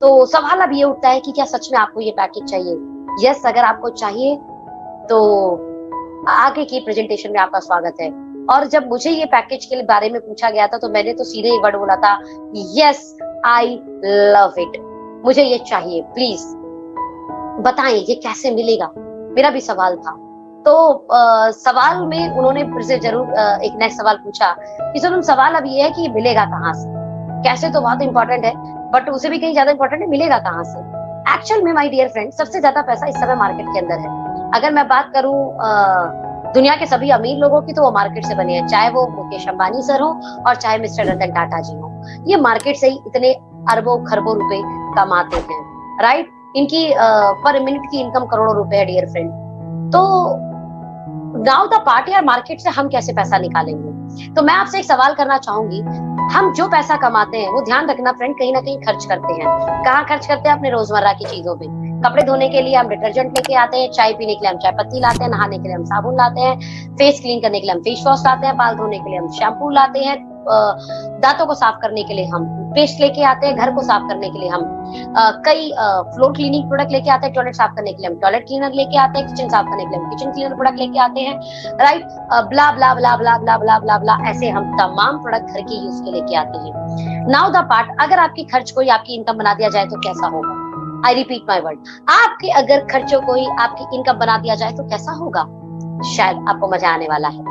तो सवाल अब ये उठता है कि क्या सच में आपको ये पैकेज चाहिए? यस, अगर आपको चाहिए तो आगे की प्रेजेंटेशन में आपका स्वागत है। और जब मुझे ये पैकेज के बारे में पूछा गया था तो मैंने तो सीधे ही वर्ड बोला था, यस आई लव इट, मुझे ये चाहिए, प्लीज बताएं ये कैसे मिलेगा, मेरा भी सवाल था। तो सवाल में उन्होंने फिर से जरूर एक नेक्स्ट सवाल पूछा कि सर सवाल अब ये है कि ये मिलेगा कहाँ से। कैसे तो बहुत इंपॉर्टेंट है, बट उसे भी कहीं ज्यादा इंपॉर्टेंट है मिलेगा कहाँ से। एक्चुअल में माय डियर फ्रेंड, सबसे ज्यादा पैसा इस समय मार्केट के अंदर है। अगर मैं बात करूं दुनिया के सभी अमीर लोगों की, तो वो मार्केट से बने हैं, चाहे वो मुकेश अंबानी सर हो और चाहे मिस्टर रतन टाटा जी हो। ये मार्केट से ही इतने अरबों खरबों रुपए कमाते हैं, राइट। इनकी पर मिनट की इनकम करोड़ों रुपए है डियर फ्रेंड। तो नाउ द पार्ट, यार मार्केट से हम कैसे पैसा निकालेंगे? तो मैं आपसे एक सवाल करना चाहूंगी, हम जो पैसा कमाते हैं वो ध्यान रखना फ्रेंड, कहीं ना कहीं खर्च करते हैं। कहाँ खर्च करते हैं? अपने रोजमर्रा की चीजों पे। कपड़े धोने के लिए हम डिटर्जेंट लेके आते हैं, चाय पीने के लिए हम चाय पत्ती लाते हैं, नहाने के लिए हम साबुन लाते हैं, फेस क्लीन करने के लिए हम फेस वॉश लाते हैं, बाल धोने के लिए हम शैम्पू लाते हैं, दांतों को साफ करने के लिए हम पेस्ट लेके आते हैं, घर को साफ करने के लिए हम कई फ्लोर क्लीनिंग प्रोडक्ट लेके आते हैं, टॉयलेट साफ करने के लिए हम टॉयलेट क्लीनर लेके आते हैं, किचन साफ करने के लिए हम किचन क्लीनर प्रोडक्ट लेके आते हैं, राइट। ब्ला ब्ला ब्ला ब्ला ब्ला ब्ला ब्ला ब्ला, ऐसे हम तमाम प्रोडक्ट घर के यूज के लेके आते हैं। नाउ द पार्ट, अगर आपकी खर्च को ही आपकी इनकम बना दिया जाए तो कैसा होगा? आई रिपीट माई वर्ड, आपके अगर खर्चों को ही आपकी इनकम बना दिया जाए तो कैसा होगा? शायद आपको मजा आने वाला है।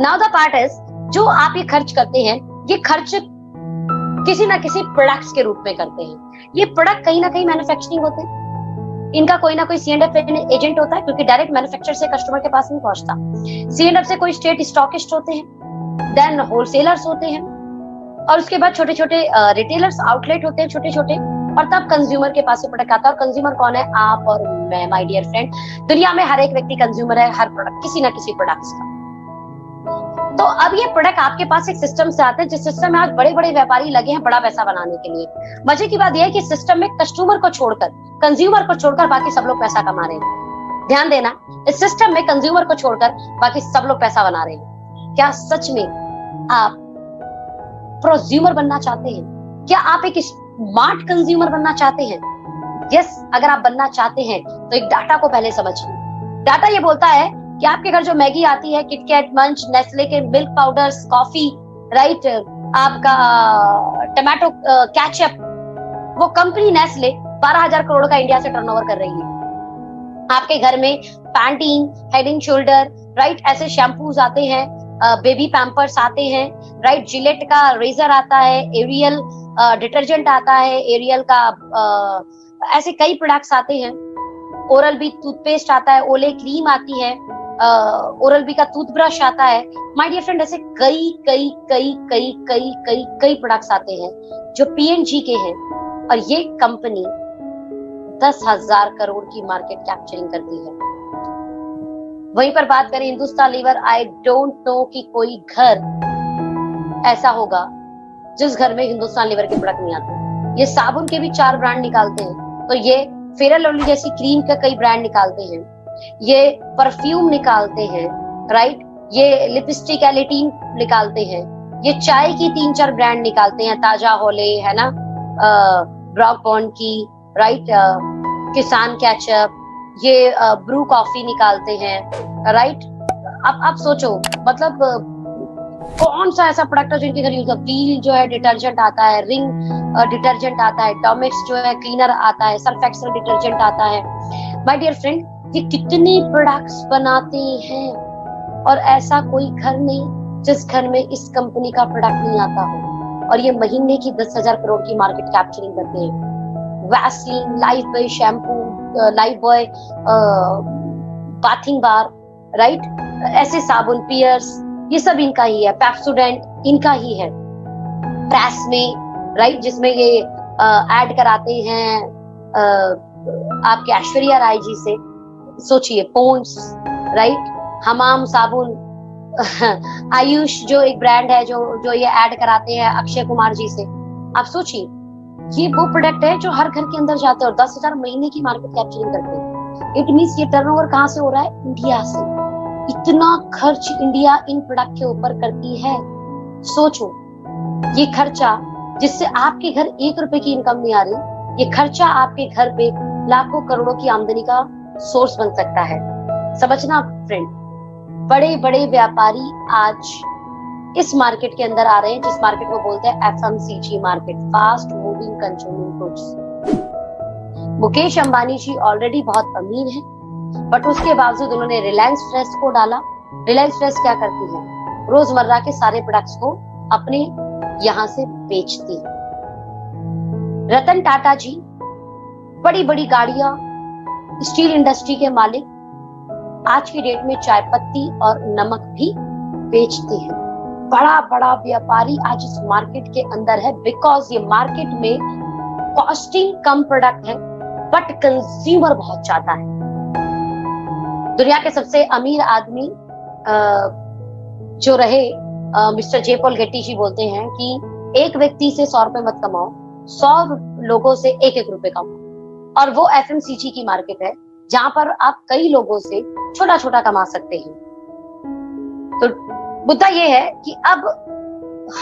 नाउ द पार्ट इज, जो आप ये खर्च करते हैं, ये खर्च किसी ना किसी प्रोडक्ट्स के रूप में करते हैं। ये प्रोडक्ट कहीं ना कहीं मैन्युफैक्चरिंग होते हैं, इनका कोई ना कोई C&F एजेंट होता है, क्योंकि डायरेक्ट मैन्युफैक्चरर से कस्टमर के पास नहीं पहुंचता। C&F से कोई स्टेट स्टॉकिस्ट होते हैं, देन होलसेलर्स होते हैं, और उसके बाद छोटे छोटे रिटेलर्स आउटलेट होते हैं छोटे छोटे, और तब कंज्यूमर के पास प्रोडक्ट आता है। और कंज्यूमर कौन है? आप और मैं, माय डियर फ्रेंड। दुनिया में हर एक व्यक्ति कंज्यूमर है, हर प्रोडक्ट किसी ना किसी प्रोडक्ट्स का। तो अब ये प्रोडक्ट आपके पास एक सिस्टम से आते हैं, जिस सिस्टम में आज बड़े बड़े व्यापारी लगे हैं बड़ा पैसा बनाने के लिए। मजे की बात यह है कि सिस्टम में कस्टमर को छोड़कर, कंज्यूमर को छोड़कर बाकी सब लोग पैसा कमा रहे हैं। ध्यान देना, इस सिस्टम में कंज्यूमर को छोड़कर बाकी सब लोग पैसा बना रहे हैं। क्या सच में आप प्रोज्यूमर बनना चाहते हैं? क्या आप एक स्मार्ट कंज्यूमर बनना चाहते हैं? यस, अगर आप बनना चाहते हैं तो एक डाटा को पहले समझिए। डाटा ये बोलता है कि आपके घर जो मैगी आती है, किटकैट, मंच, नेस्ले के मिल्क पाउडर्स, कॉफी, राइट, आपका टमाटो केचप, वो कंपनी नेस्ले 12,000 करोड़ का इंडिया से टर्नओवर कर रही है। आपके घर में Pantene, head and shoulder, right, ऐसे शैम्पूज आते हैं, बेबी पैम्पर्स आते हैं, राइट, जिलेट का रेजर आता है, एरियल डिटर्जेंट आता है, एरियल का ऐसे कई प्रोडक्ट्स आते हैं, ओरल बी टूथपेस्ट आता है, ओले क्रीम आती है, ओरल बी का टूथब्रश आता है। माय डियर फ्रेंड, ऐसे कई कई कई कई कई कई कई प्रोडक्ट्स आते हैं जो P&G के हैं, और ये कंपनी 10,000 करोड़ की मार्केट कैप्चरिंग करती है। वहीं पर बात करें Hindustan lever, I don't know कि कोई घर ऐसा होगा जिस घर में हिंदुस्तान लीवर के प्रोडक्ट नहीं आते। ये साबुन के भी 4 ब्रांड निकालते हैं, तो ये फेयर एंड लवली जैसी क्रीम का कई ब्रांड निकालते हैं, ये परफ्यूम निकालते हैं, राइट, ये लिपस्टिक एलिटीन निकालते हैं, ये चाय की 3-4 ब्रांड निकालते हैं, ताजा होले है ना, ब्राउन की, राइट, किसान केचप, ये ब्रू कॉफी निकालते हैं, राइट। अब आप सोचो, मतलब कौन सा ऐसा प्रोडक्ट है जिनके घर यूज होता है? व्हील जो है डिटर्जेंट आता है, रिंग डिटर्जेंट आता है, डोमेक्स जो है क्लीनर आता है, सर्फ एक्सेल डिटर्जेंट आता है। माय डियर फ्रेंड, ये कितने प्रोडक्ट्स बनाते हैं, और ऐसा कोई घर नहीं जिस घर में इस कंपनी का प्रोडक्ट नहीं आता हो, और ये महीने की 10,000 करोड़ की मार्केट कैप्चरिंग करते हैं। Vaseline, life boy shampoo, life boy bathing bar, right, ऐसे साबुन, पियर्स, ये सब इनका ही है। पेप्सोडेंट इनका ही है। प्रेस में, राइट, जिसमें ये ऐड कराते हैं आपके ऐश्वर्या राय जी से, सोचिए, पोन्स, राइट, हमाम साबुन, आयुष जो एक ब्रांड है जो ये ऐड कराते हैं अक्षय कुमार जी से। आप सोचिए, ये वो प्रोडक्ट है जो हर घर के अंदर जाते हैं, और 10,000 महीने की मार्केट कैप्चरिंग करते हैं। इट मींस ये टर्नओवर कहाँ से हो रहा है? इंडिया से। इतना खर्च इंडिया इन प्रोडक्ट के ऊपर करती है। सोचो, ये खर्चा जिससे आपके घर 1 रुपए की इनकम नहीं आ रही, ये खर्चा आपके घर पे लाखों करोड़ों की आमदनी का सोर्स बन सकता है। समझना फ्रेंड, बड़े बड़े व्यापारी आज इस मार्केट के अंदर आ रहे हैं, जिस मार्केट को बोलते हैं FMCG market, fast moving consumer goods. Mukesh Ambani ji already बहुत अमीर हैं, बट उसके बावजूद उन्होंने रिलायंस फ्रेश को डाला। रिलायंस फ्रेश क्या करती है? रोजमर्रा के सारे प्रोडक्ट्स को अपने यहां से बेचती है। रतन टाटा जी बड़ी बड़ी गाड़ियां, स्टील इंडस्ट्री के मालिक, आज की डेट में चाय पत्ती और नमक भी बेचते हैं। बड़ा बड़ा व्यापारी आज इस मार्केट के अंदर है, बिकॉज ये मार्केट में कॉस्टिंग कम प्रोडक्ट है, बट कंज्यूमर बहुत चाहता है। दुनिया के सबसे अमीर आदमी जो रहे मिस्टर जे पॉल गेट्टी जी बोलते हैं कि एक व्यक्ति से 100 रुपए मत कमाओ, 100 लोगों से 1-1 रुपए कमाओ। और वो FMCG की मार्केट है जहां पर आप कई लोगों से छोटा छोटा कमा सकते हैं। तो मुद्दा ये है कि अब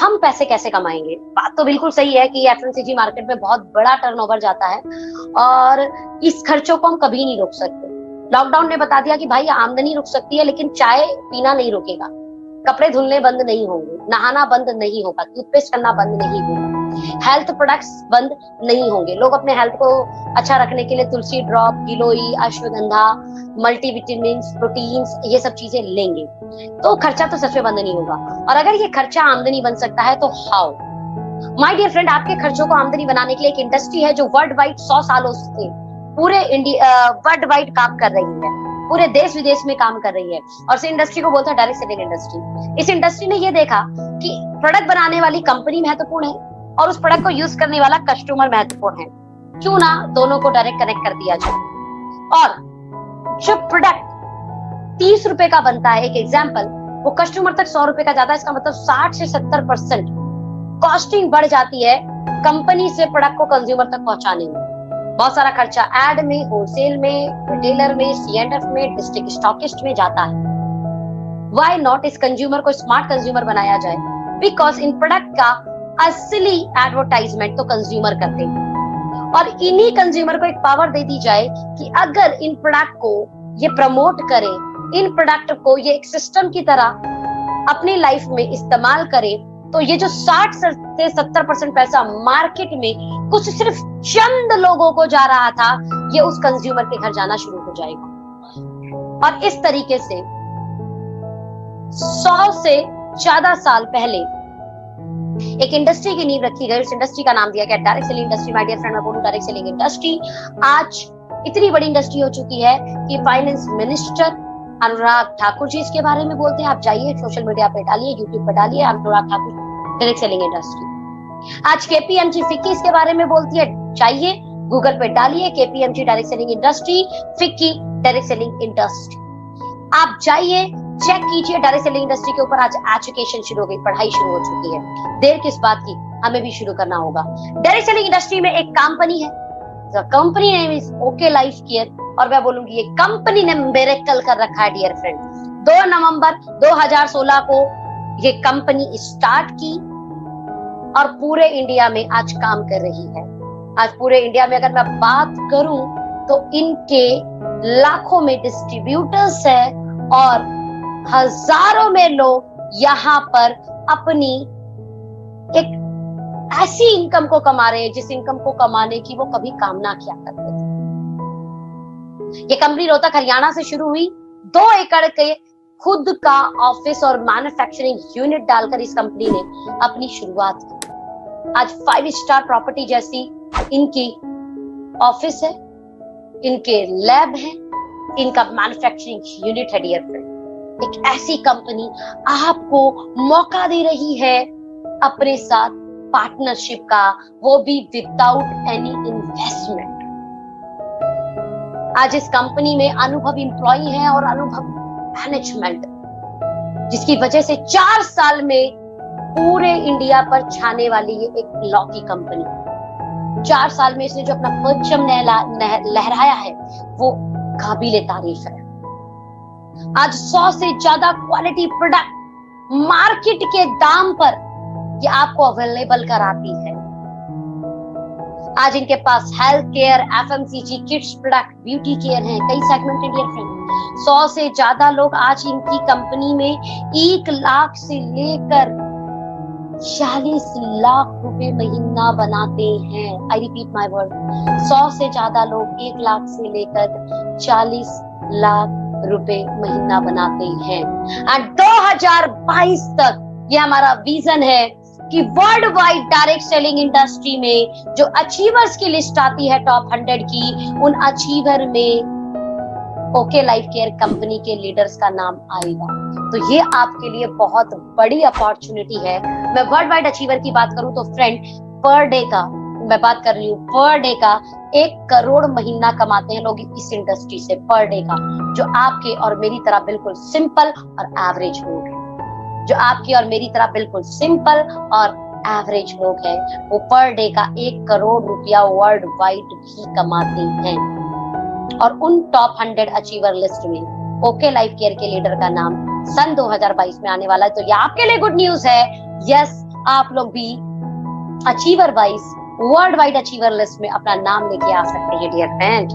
हम पैसे कैसे कमाएंगे। बात तो बिल्कुल सही है कि FMCG मार्केट में बहुत बड़ा टर्नओवर जाता है और इस खर्चों को हम कभी नहीं रोक सकते। लॉकडाउन ने बता दिया कि भाई आमदनी रुक सकती है, लेकिन चाय पीना नहीं रुकेगा, कपड़े धुलने बंद नहीं होंगे, नहाना बंद नहीं होगा, टूथपेस्ट करना बंद नहीं होगा, हेल्थ प्रोडक्ट्स बंद नहीं होंगे। लोग अपने हेल्थ को अच्छा रखने के लिए Tulsi drop, giloy, ashwagandha, multivitamin, proteins, ये सब चीजें लेंगे, तो खर्चा तो सच में बंद नहीं होगा। और अगर ये खर्चा आमदनी बन सकता है तो हाउ? माय डियर फ्रेंड, आपके खर्चों को आमदनी बनाने के लिए एक इंडस्ट्री है जो वर्ल्ड वाइड 100 सालों से पूरे इंडिया वर्ल्ड वाइड काम कर रही है, पूरे देश विदेश में काम कर रही है, और इस इंडस्ट्री को बोलते हैं डायरेक्ट सेलिंग इंडस्ट्री। इस इंडस्ट्री ने ये देखा कि प्रोडक्ट बनाने वाली कंपनी महत्वपूर्ण है और उस प्रोडक्ट को यूज करने वाला कस्टमर महत्वपूर्ण है। क्यों ना दोनों को डायरेक्ट कनेक्ट कर दिया जाए। और जो प्रोडक्ट 30 रुपए का बनता है, एक एग्जाम्पल, वो कस्टमर तक 100 रुपए का जाता है। इसका मतलब 60 से 70% कॉस्टिंग बढ़ जाती है कंपनी से प्रोडक्ट को कंज्यूमर तक पहुंचाने में। बहुत सारा खर्चा एड में, होलसेल में, रिटेलर में, C&F में, डिस्ट्रिक्ट स्टॉकिस्ट में जाता है। व्हाई नॉट इस कंज्यूमर को स्मार्ट कंज्यूमर बनाया जाए? बिकॉज इन प्रोडक्ट का असली एडवर्टाइजमेंट तो कंज्यूमर करते हैं, और इन्हीं कंज्यूमर को एक पावर दे दी जाए कि अगर इन प्रोडक्ट को ये प्रमोट करें, इन प्रोडक्ट को ये एक सिस्टम की तरह अपनी लाइफ में इस्तेमाल करें, तो ये जो 60 से 70% पैसा मार्केट में कुछ सिर्फ चंद लोगों को जा रहा था, ये उस कंज्यूमर के घर जाना शुरू हो जाएगा। और इस तरीके से 100 से ज्यादा साल पहले एक इंडस्ट्री की नींव रखी गई। उस इंडस्ट्री का नाम दिया गया direct selling industry. My dear friend, मैं बोलूं डायरेक्ट सेलिंग इंडस्ट्री आज इतनी बड़ी इंडस्ट्री हो चुकी है कि फाइनेंस मिनिस्टर अनुराग ठाकुर जी इसके बारे में बोलते हैं। आप जाइए सोशल मीडिया पे डालिए, यूट्यूब पे डालिए, Anurag Thakur direct selling industry. आज KPMG फिक्की इसके बारे में बोलती है, जाइए गूगल पे डालिए KPMG direct selling industry, FICCI direct selling industry. आप जाइए चेक कीजिए, डायरेक्ट सेलिंग इंडस्ट्री के ऊपर आज एजुकेशन शुरू हो गई, पढ़ाई शुरू हो चुकी है। देर किस बात की, हमें भी शुरू करना होगा। डायरेक्ट सेलिंग इंडस्ट्री में एक कंपनी है, company name is okay life care, और मैं बोलूंगी ये कंपनी ने मिरेकल कर रखा है डियर फ्रेंड। 2 नवंबर 2016 को ये कंपनी स्टार्ट की और पूरे इंडिया में आज काम कर रही है। आज पूरे इंडिया में अगर मैं बात करूं तो इनके लाखों में डिस्ट्रीब्यूटर्स है और हजारों में लोग यहाँ पर अपनी एक ऐसी इनकम को कमा रहे हैं जिस इनकम को कमाने की वो कभी कामना किया करते थे। ये कंपनी रोहतक हरियाणा से शुरू हुई। 2 एकड़ के खुद का ऑफिस और मैन्युफैक्चरिंग यूनिट डालकर इस कंपनी ने अपनी शुरुआत की। आज 5 स्टार प्रॉपर्टी जैसी इनकी ऑफिस है, इनके लैब है, इनका मैन्युफैक्चरिंग यूनिट है डियर फ्रेंड। एक ऐसी कंपनी आपको मौका दे रही है अपने साथ पार्टनरशिप का, वो भी विदाउट एनी इन्वेस्टमेंट। आज इस कंपनी में अनुभवी एम्प्लॉई हैं और अनुभवी मैनेजमेंट, जिसकी वजह से 4 साल में पूरे इंडिया पर छाने वाली ये एक लॉकी कंपनी। 4 साल में इसने जो अपना परचम लहराया है वो काबिले तारीफ है। आज 100 से ज्यादा क्वालिटी प्रोडक्ट मार्केट के दाम पर ये आपको अवेलेबल कराती है। आज इनके पास health care, FMCG, kids product, beauty care है, कई सेगमेंटेड डियर फ्रेंड। 100 से ज्यादा लोग आज इनकी कंपनी में 1 लाख से लेकर 40 लाख रुपए महीना बनाते हैं। आई रिपीट माय वर्ड, 100 से ज्यादा लोग 1 लाख से लेकर 40 लाख रुपए महीना बनाते हैं। एंड 2022 तक ये हमारा विजन है कि world wide direct selling industry में जो अचीवर्स की लिस्ट आती है टॉप 100 की, उन अचीवर में ओके लाइफ केयर कंपनी के लीडर्स का नाम आएगा। तो ये आपके लिए बहुत बड़ी अपॉर्चुनिटी है। मैं वर्ल्ड वाइड अचीवर की बात करूं तो फ्रेंड, पर डे का मैं बात कर रही हूँ, पर डे का 1 करोड़ महीना कमाते हैं लोग इस इंडस्ट्री से, पर डे का, जो आपके और मेरी तरह बिल्कुल सिंपल और एवरेज लोग हैं। जो आपकी और मेरी तरह बिल्कुल सिंपल और एवरेज लोग हैं, वो पर डे का 1 करोड़ रुपया वर्ल्ड वाइड भी कमाते हैं। और उन टॉप 100 अचीवर लिस्ट में ओके लाइफ केयर के लीडर का नाम सन 2022 में आने वाला है। तो ये आपके लिए गुड न्यूज है। यस, आप लोग भी achiever wise world wide achiever list में अपना नाम लेके आ सकते हैं डियर फ्रेंड।